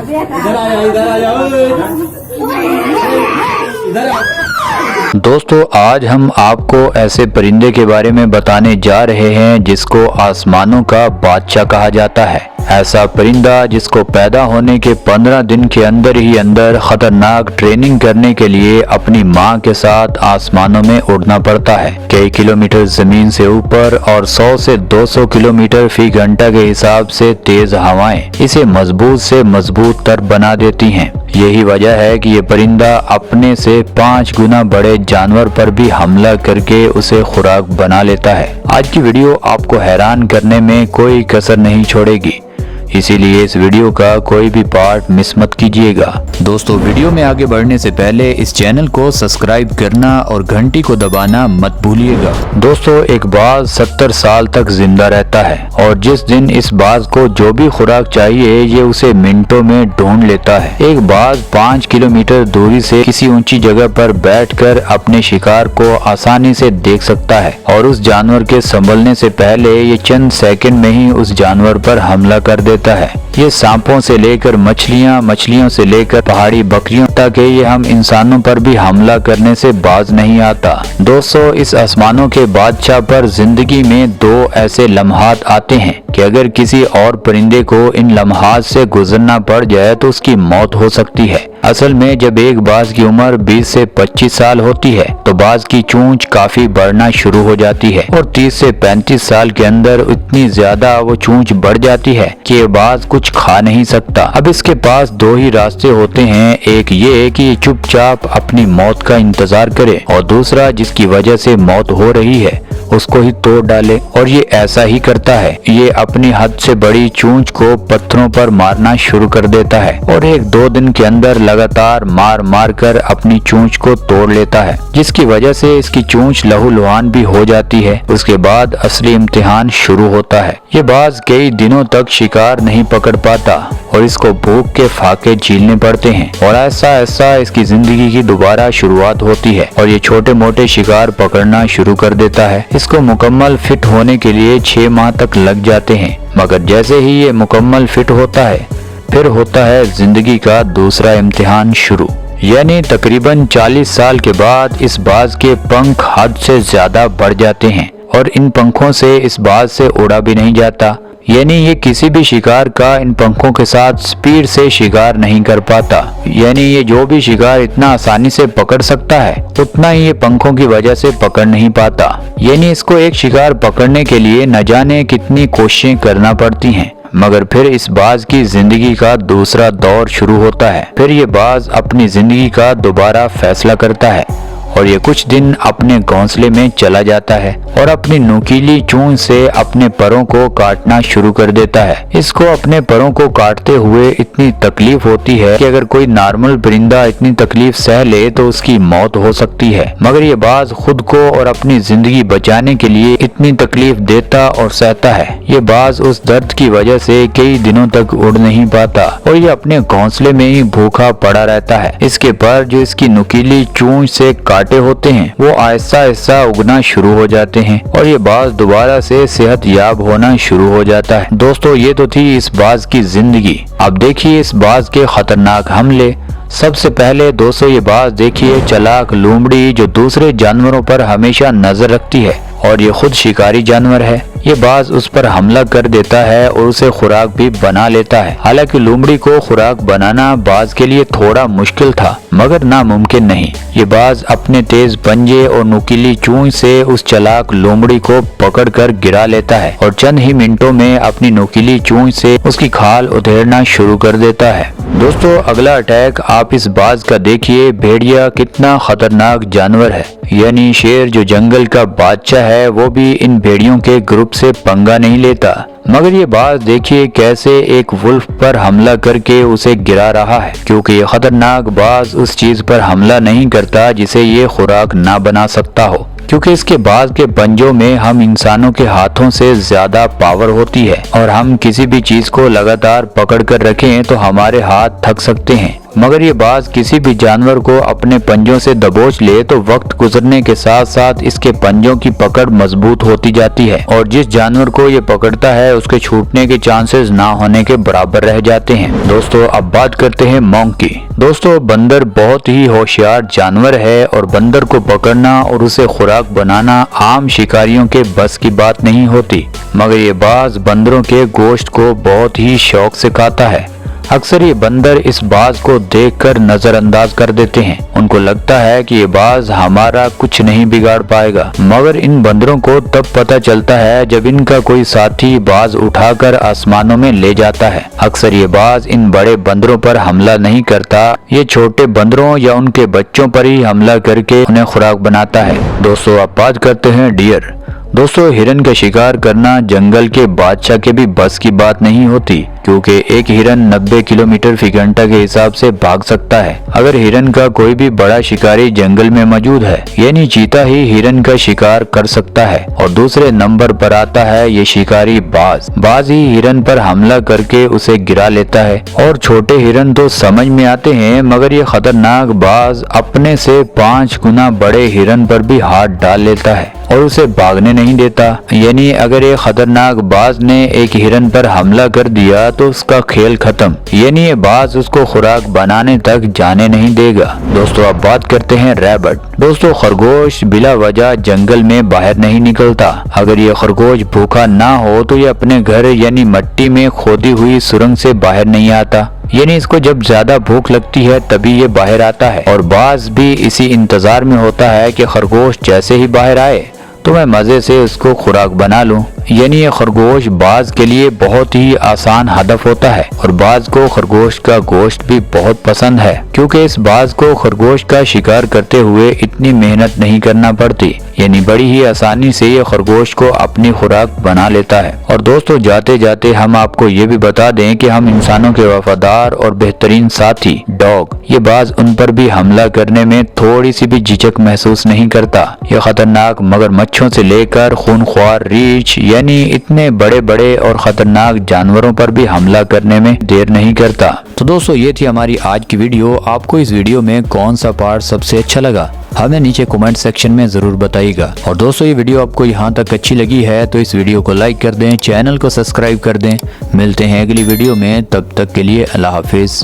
इधर आ जाओ इधर आ। दोस्तों आज हम आपको ऐसे परिंदे के बारे में बताने जा रहे हैं जिसको आसमानों का बादशाह कहा जाता है। ऐसा परिंदा जिसको पैदा होने के 15 दिन के अंदर ही अंदर खतरनाक ट्रेनिंग करने के लिए अपनी मां के साथ आसमानों में उड़ना पड़ता है। कई किलोमीटर जमीन से ऊपर और 100 से 200 किलोमीटर फी घंटा के हिसाब से तेज हवाएं इसे मजबूत से मजबूत तर बना देती हैं। यही वजह है कि ये परिंदा अपने से 5 गुना बड़े जानवर पर भी हमला करके उसे खुराक बना लेता है। आज की वीडियो आपको हैरान करने में कोई कसर नहीं छोड़ेगी, इसीलिए इस वीडियो का कोई भी पार्ट मिस मत कीजिएगा। दोस्तों वीडियो में आगे बढ़ने से पहले इस चैनल को सब्सक्राइब करना और घंटी को दबाना मत भूलिएगा। दोस्तों एक बाज 70 साल तक जिंदा रहता है और जिस दिन इस बाज को जो भी खुराक चाहिए ये उसे मिनटों में ढूंढ लेता है। एक बाज 5 किलोमीटर दूरी से किसी ऊंची जगह पर बैठकर अपने शिकार को आसानी से देख सकता है और उस जानवर के संभलने से पहले ये चंद सेकंड में ही उस जानवर पर हमला कर देता है। ये सांपों से लेकर मछलियों से लेकर पहाड़ी बकरियों तक ये हम इंसानों पर भी हमला करने से बाज नहीं आता। दोस्तों इस आसमानों के बादशाह पर जिंदगी में 2 ऐसे लम्हात आते हैं कि अगर किसी और परिंदे को इन लम्हात से गुजरना पड़ जाए तो उसकी मौत हो सकती है। असल में जब एक बाज की उम्र 20 से 25 साल होती है तो बाज की चोंच काफी बढ़ना शुरू हो जाती है और 30 से 35 साल के अंदर इतनी ज्यादा वो चोंच बढ़ जाती है कि ये बाज कुछ खा नहीं सकता। अब इसके पास 2 ही रास्ते होते हैं, एक ये कि ये चुपचाप अपनी मौत का इंतजार करे और दूसरा जिसकी वजह से मौत हो रही है उसको ही तोड़ डाले। और ये ऐसा ही करता है, ये अपनी हद से बड़ी चोंच को पत्थरों पर मारना शुरू कर देता है और 1-2 दिन के अंदर लगातार मार कर अपनी चोंच को तोड़ लेता है, जिसकी वजह से इसकी चोंच लहूलुहान भी हो जाती है। उसके बाद असली इम्तिहान शुरू होता है। ये बाज कई दिनों तक शिकार नहीं पकड़ पाता और इसको भूख के फाके झेलने पड़ते हैं और ऐसा इसकी जिंदगी की दोबारा शुरुआत होती है और ये छोटे मोटे शिकार पकड़ना शुरू कर देता है। इसको मुकम्मल फिट होने के लिए 6 माह तक लग जाते हैं, मगर जैसे ही ये मुकम्मल फिट होता है फिर होता है जिंदगी का दूसरा इम्तिहान शुरू। यानी तकरीबन 40 साल के बाद इस बाज के पंख हद से ज्यादा बढ़ जाते हैं और इन पंखों से इस बाज से उड़ा भी नहीं जाता। यानी ये किसी भी शिकार का इन पंखों के साथ स्पीड से शिकार नहीं कर पाता। यानी ये जो भी शिकार इतना आसानी से पकड़ सकता है उतना ही ये पंखों की वजह से पकड़ नहीं पाता। यानी इसको एक शिकार पकड़ने के लिए न जाने कितनी कोशिशें करना पड़ती हैं। मगर फिर इस बाज की जिंदगी का दूसरा दौर शुरू होता है। फिर ये बाज अपनी जिंदगी का दोबारा फैसला करता है और ये कुछ दिन अपने घोंसले में चला जाता है और अपनी नुकीली चोंच से अपने परों को काटना शुरू कर देता है। इसको अपने परों को काटते हुए इतनी तकलीफ होती है कि अगर कोई नॉर्मल परिंदा इतनी तकलीफ सह ले तो उसकी मौत हो सकती है, मगर ये बाज खुद को और अपनी जिंदगी बचाने के लिए इतनी तकलीफ देता और सहता है। ये बाज उस दर्द की वजह से कई दिनों तक उड़ नहीं पाता और ये अपने घोंसले में ही भूखा पड़ा रहता है। इसके पर जो इसकी नुकीली चोंच से होते हैं वो आहिस्ता उगना शुरू हो जाते हैं और ये बाज दोबारा से सेहत याब होना शुरू हो जाता है। दोस्तों ये तो थी इस बाज की जिंदगी। अब देखिए इस बाज के खतरनाक हमले। सबसे पहले दोस्तों ये बाज देखिए चालाक लोमड़ी जो दूसरे जानवरों पर हमेशा नजर रखती है और ये खुद शिकारी जानवर है। ये बाज उस पर हमला कर देता है और उसे खुराक भी बना लेता है। हालांकि लोमड़ी को खुराक बनाना बाज के लिए थोड़ा मुश्किल था मगर नामुमकिन नहीं। ये बाज अपने तेज पंजे और नुकीली चोंच से उस चालाक लोमड़ी को पकड़कर गिरा लेता है और चंद ही मिनटों में अपनी नुकीली चोंच से उसकी खाल उधेड़ना शुरू कर देता है। दोस्तों अगला अटैक आप इस बाज का देखिए। भेड़िया कितना खतरनाक जानवर है। यानी शेर जो जंगल का बादशाह है वो भी इन भेड़ियों के ग्रुप से पंगा नहीं लेता, मगर ये बाज देखिए कैसे एक वुल्फ पर हमला करके उसे गिरा रहा है, क्योंकि ये खतरनाक बाज उस चीज पर हमला नहीं करता जिसे ये खुराक ना बना सकता हो। क्योंकि इसके बाज के पंजों में हम इंसानों के हाथों से ज्यादा पावर होती है और हम किसी भी चीज को लगातार पकड़ कर रखें तो हमारे हाथ थक सकते हैं, मगर ये बाज किसी भी जानवर को अपने पंजों से दबोच ले तो वक्त गुजरने के साथ साथ इसके पंजों की पकड़ मजबूत होती जाती है और जिस जानवर को ये पकड़ता है उसके छूटने के चांसेस ना होने के बराबर रह जाते हैं। दोस्तों अब बात करते हैं मंकी। दोस्तों बंदर बहुत ही होशियार जानवर है और बंदर को पकड़ना और उसे खुराक बनाना आम शिकारियों के बस की बात नहीं होती, मगर ये बाज बंदरों के गोश्त को बहुत ही शौक से खाता है। अक्सर ये बंदर इस बाज को देखकर नजरअंदाज कर देते हैं, उनको लगता है कि ये बाज हमारा कुछ नहीं बिगाड़ पाएगा, मगर इन बंदरों को तब पता चलता है जब इनका कोई साथी बाज उठाकर आसमानों में ले जाता है। अक्सर ये बाज इन बड़े बंदरों पर हमला नहीं करता, ये छोटे बंदरों या उनके बच्चों पर ही हमला करके उन्हें खुराक बनाता है। दोस्तों अब बात करते हैं डियर। दोस्तों हिरन का शिकार करना जंगल के बादशाह के भी बस की बात नहीं होती, क्योंकि एक हिरन 90 किलोमीटर फी घंटा के हिसाब से भाग सकता है। अगर हिरन का कोई भी बड़ा शिकारी जंगल में मौजूद है, यानी चीता ही हिरन का शिकार कर सकता है। और दूसरे नंबर पर आता है ये शिकारी बाज ही हिरन पर हमला करके उसे गिरा लेता है। और छोटे हिरन तो समझ में आते हैं, मगर ये खतरनाक बाज अपने से 5 गुना बड़े हिरन पर भी हाथ डाल लेता है और उसे भागने नहीं देता। यानी अगर ये खतरनाक बाज ने एक हिरन पर हमला कर दिया तो उसका खेल खत्म, यानी ये बाज उसको खुराक बनाने तक जाने नहीं देगा। दोस्तों अब बात करते हैं रैबिट। दोस्तों खरगोश बिला वजह जंगल में बाहर नहीं निकलता। अगर ये खरगोश भूखा ना हो तो ये अपने घर यानी मिट्टी में खोदी हुई सुरंग से बाहर नहीं आता, यानी इसको जब ज्यादा भूख लगती है तभी ये बाहर आता है। और बाज भी इसी इंतजार में होता है कि खरगोश जैसे ही बाहर आए तो मैं मजे से उसको खुराक बना लूं। यानी ये खरगोश बाज के लिए बहुत ही आसान हदफ होता है और बाज को खरगोश का गोश्त भी बहुत पसंद है, क्योंकि इस बाज को खरगोश का शिकार करते हुए इतनी मेहनत नहीं करना पड़ती, यानी बड़ी ही आसानी से ये खरगोश को अपनी खुराक बना लेता है। और दोस्तों जाते जाते हम आपको ये भी बता दें कि हम इंसानों के वफादार और बेहतरीन साथी डॉग, ये बाज उन पर भी हमला करने में थोड़ी सी भी झिझक महसूस नहीं करता। ये खतरनाक मगरमच्छों से लेकर खूनख्वार रीछ यानी इतने बड़े बड़े और खतरनाक जानवरों पर भी हमला करने में देर नहीं करता। तो दोस्तों ये थी हमारी आज की वीडियो। आपको इस वीडियो में कौन सा पार्ट सबसे अच्छा लगा हमें नीचे कमेंट सेक्शन में जरूर बताइएगा। और दोस्तों ये वीडियो आपको यहाँ तक अच्छी लगी है तो इस वीडियो को लाइक कर दें, चैनल को सब्सक्राइब कर दें। मिलते हैं अगली वीडियो में, तब तक के लिए अल्लाह हाफिज।